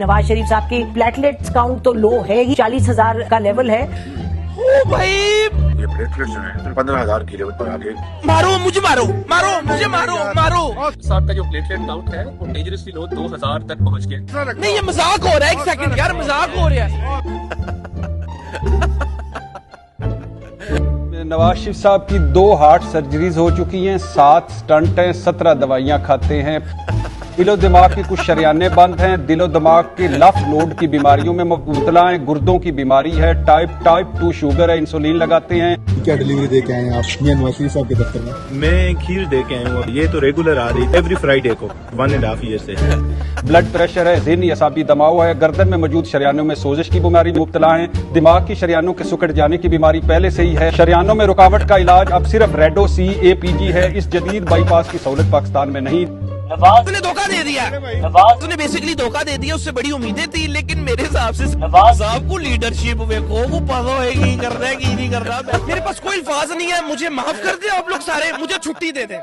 नवाज शरीफ साहब की platelets count तो लो है ही, 40,000 का लेवल है। ओ भाई ये प्लेटलेट्स जो है 15,000 की लेवल पर आगे मारो मुझे मारो मुझे मारो साहब का जो प्लेटलेट काउंट है वो डेंजरसली लो 2000 तक पहुंच गया। नहीं ये मजाक हो रहा है, एक सेकंड यार मजाक हो रहा है। नवाज शरीफ साहब की 2 हार्ट सर्जरीज हो चुकी हैं, 7 स्टंट हैं, 17 दवाइयां खाते हैं। दिलो दिमाग की कुछ शरियाने बंद हैं, दिलो दिमाग की लफ नोड की बीमारियों में मुबतला हैं, गुर्दों की बीमारी है, टाइप 2 शुगर है, इंसुलिन लगाते हैं। क्या डिलीवरी दे के आए हैं आप मियां नवाज शरीफ साहब के दफ्तर में? मैं खीर दे के आया हूँ। ये तो रेगुलर आ रही एवरी फ्राइडे को 1.5 ईयर से। ब्लड प्रेशर है, ज़हनी असाबी दमाव है, गर्दन में मौजूद शरियानों में सोजिश की बीमारी में मुबतला है, दिमाग की शरियानों के सुकड़ जाने की बीमारी पहले से ही है। शरियानों में रुकावट का इलाज अब सिर्फ रेडो CAPG है। इस जदीद बाईपास की सहूलत पाकिस्तान में नहीं। तूने धोखा दे दिया, तूने बेसिकली धोखा दे दिया। उससे बड़ी उम्मीदें थी, लेकिन मेरे हिसाब से साहब को लीडरशिप देखो, वो पता है कि करना है कि नहीं करना। मेरे पास कोई अल्फाज नहीं है, मुझे माफ कर दे आप लोग सारे, मुझे छुट्टी दे दे।